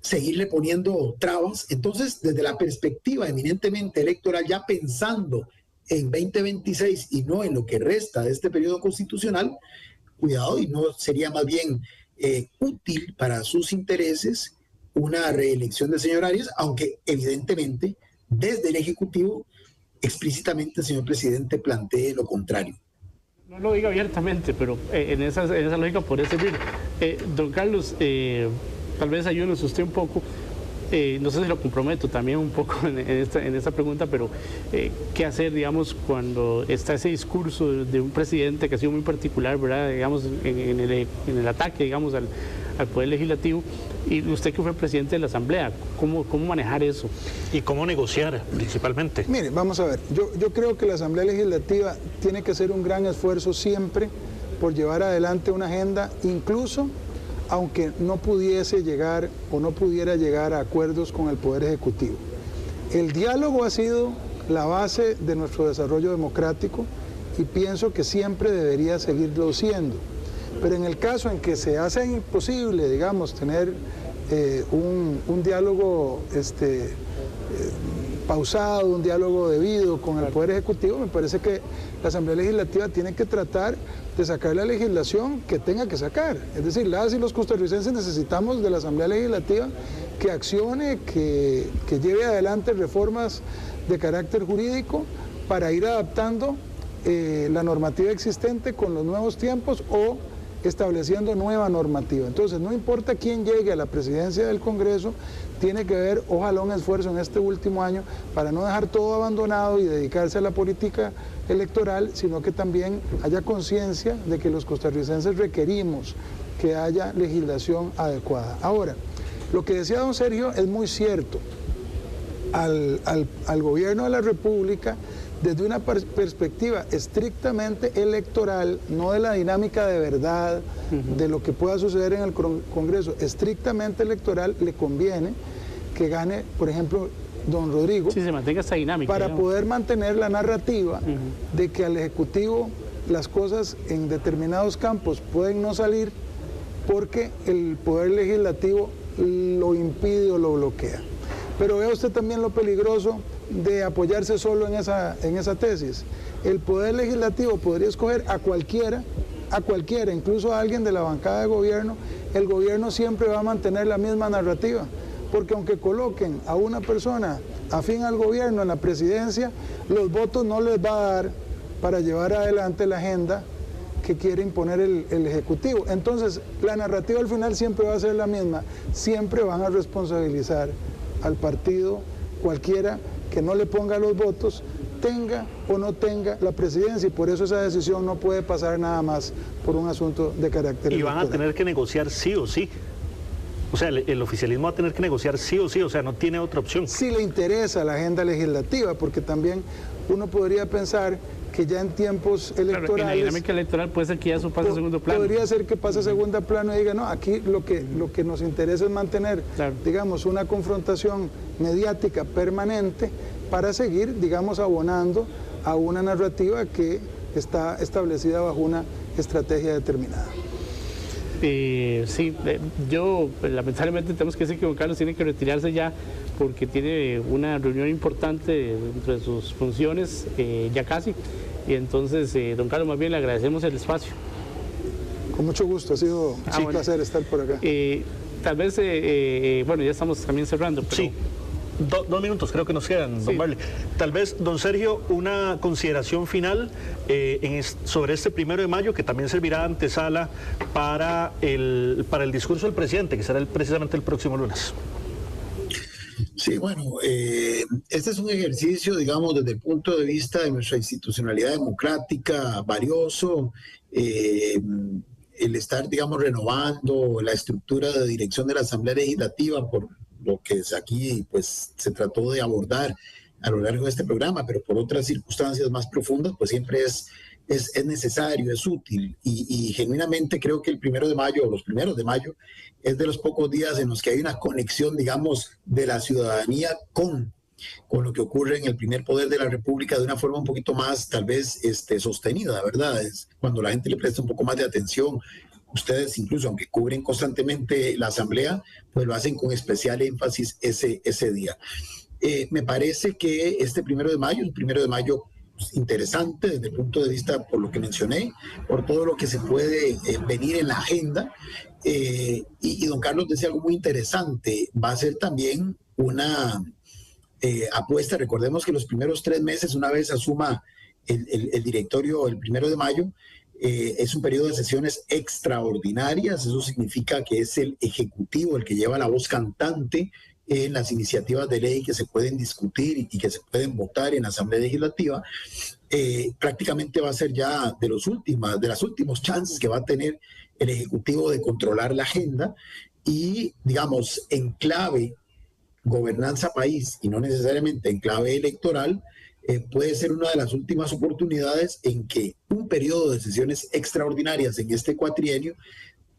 seguirle poniendo trabas. Entonces, desde la perspectiva eminentemente electoral, ya pensando en 2026 y no en lo que resta de este periodo constitucional, cuidado, y no sería más bien útil para sus intereses una reelección del señor Arias, aunque evidentemente desde el Ejecutivo explícitamente el señor presidente plantee lo contrario. No lo diga abiertamente, pero en esa lógica podría servir. Don Carlos, tal vez ayúdenos usted un poco. No sé si lo comprometo también un poco en esta pregunta, pero ¿qué hacer, digamos, cuando está ese discurso de un presidente que ha sido muy particular, ¿verdad? Digamos, en el ataque, digamos, al Poder Legislativo, y usted que fue presidente de la Asamblea, ¿cómo manejar eso? Y cómo negociar, principalmente. Mire, vamos a ver, yo creo que la Asamblea Legislativa tiene que hacer un gran esfuerzo siempre por llevar adelante una agenda, incluso aunque no pudiese llegar o no pudiera llegar a acuerdos con el Poder Ejecutivo. El diálogo ha sido la base de nuestro desarrollo democrático y pienso que siempre debería seguirlo siendo. Pero en el caso en que se hace imposible, digamos, tener un diálogo pausado, un diálogo debido con el Poder Ejecutivo, me parece que la Asamblea Legislativa tiene que tratar de sacar la legislación que tenga que sacar. Es decir, las y los costarricenses necesitamos de la Asamblea Legislativa que accione, que lleve adelante reformas de carácter jurídico para ir adaptando la normativa existente con los nuevos tiempos o estableciendo nueva normativa. Entonces, no importa quién llegue a la presidencia del Congreso, tiene que haber, ojalá, un esfuerzo en este último año para no dejar todo abandonado y dedicarse a la política electoral, sino que también haya conciencia de que los costarricenses requerimos que haya legislación adecuada. Ahora, lo que decía don Sergio es muy cierto. Al gobierno de la República, desde una perspectiva estrictamente electoral, no de la dinámica de verdad, de lo que pueda suceder en el Congreso, estrictamente electoral, le conviene que gane, por ejemplo, don Rodrigo, sí, se mantenga esta dinámica, para digamos, poder mantener la narrativa de que al Ejecutivo las cosas en determinados campos pueden no salir porque el Poder Legislativo lo impide o lo bloquea. Pero vea usted también lo peligroso de apoyarse solo en esa tesis. El Poder Legislativo podría escoger a cualquiera, incluso a alguien de la bancada de gobierno. El gobierno siempre va a mantener la misma narrativa, porque aunque coloquen a una persona afín al gobierno en la presidencia, los votos no les va a dar para llevar adelante la agenda que quiere imponer el Ejecutivo. Entonces, la narrativa al final siempre va a ser la misma, siempre van a responsabilizar al partido, cualquiera que no le ponga los votos, tenga o no tenga la presidencia, y por eso esa decisión no puede pasar nada más por un asunto de carácter Y electoral. van a tener que negociar sí o sí. O sea, el oficialismo va a tener que negociar sí o sí, o sea, no tiene otra opción. Si le interesa la agenda legislativa, porque también uno podría pensar que ya en tiempos electorales... Claro, en la dinámica electoral puede ser que ya eso pase a segundo plano. Podría ser que pase a segundo plano y diga, no, aquí lo que nos interesa es mantener, digamos, una confrontación mediática permanente para seguir, digamos, abonando a una narrativa que está establecida bajo una estrategia determinada. Sí, yo lamentablemente tenemos que decir que don Carlos tiene que retirarse ya porque tiene una reunión importante dentro de sus funciones, ya casi, y entonces, don Carlos, más bien le agradecemos el espacio. Con mucho gusto, ha sido un placer estar por acá. Tal vez, bueno, ya estamos también cerrando, pero... Sí. 2 minutos creo que nos quedan, don Barley. Tal vez, don Sergio, una consideración final sobre este 1 de mayo, que también servirá de antesala para el discurso del presidente, que será precisamente el próximo lunes. Sí, bueno, este es un ejercicio, digamos, desde el punto de vista de nuestra institucionalidad democrática, valioso, el estar, digamos, renovando la estructura de dirección de la Asamblea Legislativa, por lo que aquí pues se trató de abordar a lo largo de este programa, pero por otras circunstancias más profundas, pues siempre es necesario, es útil, y genuinamente creo que el 1 de mayo, o los primeros de mayo, es de los pocos días en los que hay una conexión, digamos, de la ciudadanía con lo que ocurre en el primer poder de la República de una forma un poquito más, tal vez, sostenida, ¿verdad? Es cuando la gente le presta un poco más de atención. Ustedes, incluso aunque cubren constantemente la Asamblea, pues lo hacen con especial énfasis ese día. Me parece que este 1 de mayo, un 1 de mayo interesante desde el punto de vista, por lo que mencioné, por todo lo que se puede venir en la agenda. Y don Carlos decía algo muy interesante, va a ser también una apuesta. Recordemos que los primeros 3 meses, una vez asuma el directorio el 1 de mayo, es un periodo de sesiones extraordinarias. Eso significa que es el Ejecutivo el que lleva la voz cantante en las iniciativas de ley que se pueden discutir y que se pueden votar en la Asamblea Legislativa. Prácticamente va a ser ya de las últimos chances que va a tener el Ejecutivo de controlar la agenda y, digamos, en clave gobernanza país y no necesariamente en clave electoral, puede ser una de las últimas oportunidades en que un periodo de sesiones extraordinarias en este cuatrienio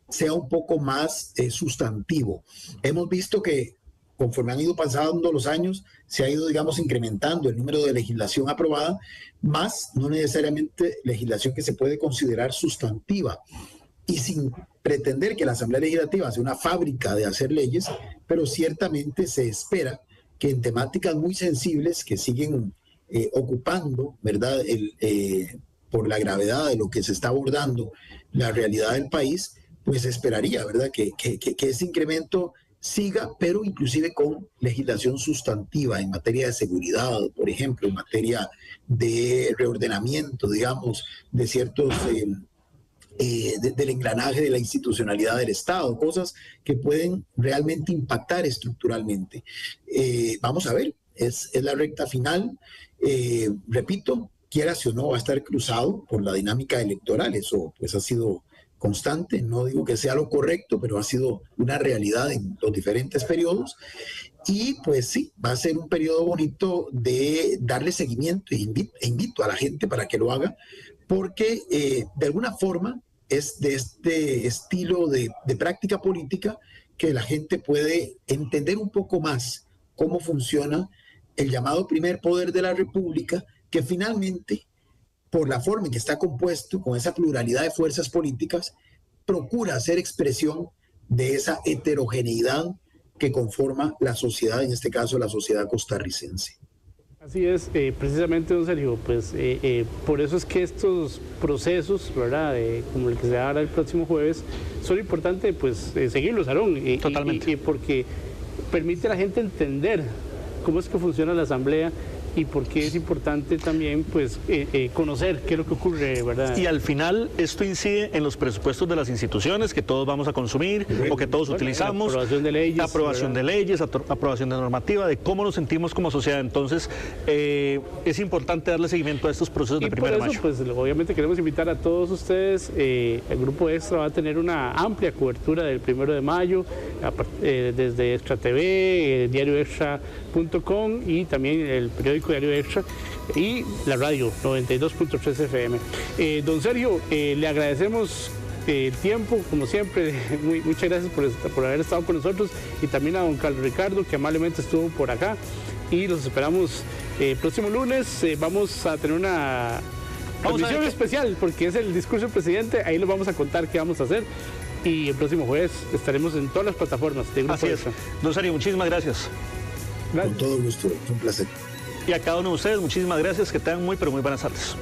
sea un poco más sustantivo. Hemos visto que conforme han ido pasando los años, se ha ido, digamos, incrementando el número de legislación aprobada, más no necesariamente legislación que se puede considerar sustantiva. Y sin pretender que la Asamblea Legislativa sea una fábrica de hacer leyes, pero ciertamente se espera que en temáticas muy sensibles que siguen ocupando, ¿verdad?, por la gravedad de lo que se está abordando, la realidad del país, pues esperaría, ¿verdad?, que ese incremento siga, pero inclusive con legislación sustantiva en materia de seguridad, por ejemplo, en materia de reordenamiento, digamos, de ciertos... del engranaje de la institucionalidad del Estado, cosas que pueden realmente impactar estructuralmente. Vamos a ver, es la recta final. Repito, quieras o no, va a estar cruzado por la dinámica electoral. Eso pues ha sido constante, no digo que sea lo correcto, pero ha sido una realidad en los diferentes periodos. Y pues sí, va a ser un periodo bonito de darle seguimiento e invito a la gente para que lo haga, porque de alguna forma es de este estilo de práctica política que la gente puede entender un poco más cómo funciona el llamado primer poder de la República, que finalmente, por la forma en que está compuesto, con esa pluralidad de fuerzas políticas, procura hacer expresión de esa heterogeneidad que conforma la sociedad, en este caso la sociedad costarricense. Así es, precisamente, don Sergio, pues por eso es que estos procesos, ¿verdad?, como el que se hará el próximo jueves, son importantes, pues, seguirlos, Aarón. Totalmente. Porque permite a la gente entender cómo es que funciona la Asamblea y por qué es importante también pues, conocer qué es lo que ocurre, ¿verdad? Y al final esto incide en los presupuestos de las instituciones que todos vamos a consumir o que todos utilizamos. Aprobación de leyes. Aprobación de normativa, de cómo nos sentimos como sociedad. Entonces, es importante darle seguimiento a estos procesos de 1 de mayo. Pues obviamente queremos invitar a todos ustedes. El Grupo Extra va a tener una amplia cobertura del 1 de mayo, desde Extra TV, diarioextra.com y también el periódico Diario Extra y la radio 92.3 FM. Don Sergio, le agradecemos el tiempo, como siempre. Muchas gracias por haber estado con nosotros, y también a don Carlos Ricardo, que amablemente estuvo por acá, y los esperamos el próximo lunes. Vamos a tener una transmisión especial porque es el discurso del presidente. Ahí les vamos a contar qué vamos a hacer, y el próximo jueves estaremos en todas las plataformas de Grupo Así es. Extra. Don Sergio, muchísimas gracias. Con todo gusto, fue un placer. Y a cada uno de ustedes, muchísimas gracias, que tengan muy, pero muy buenas tardes.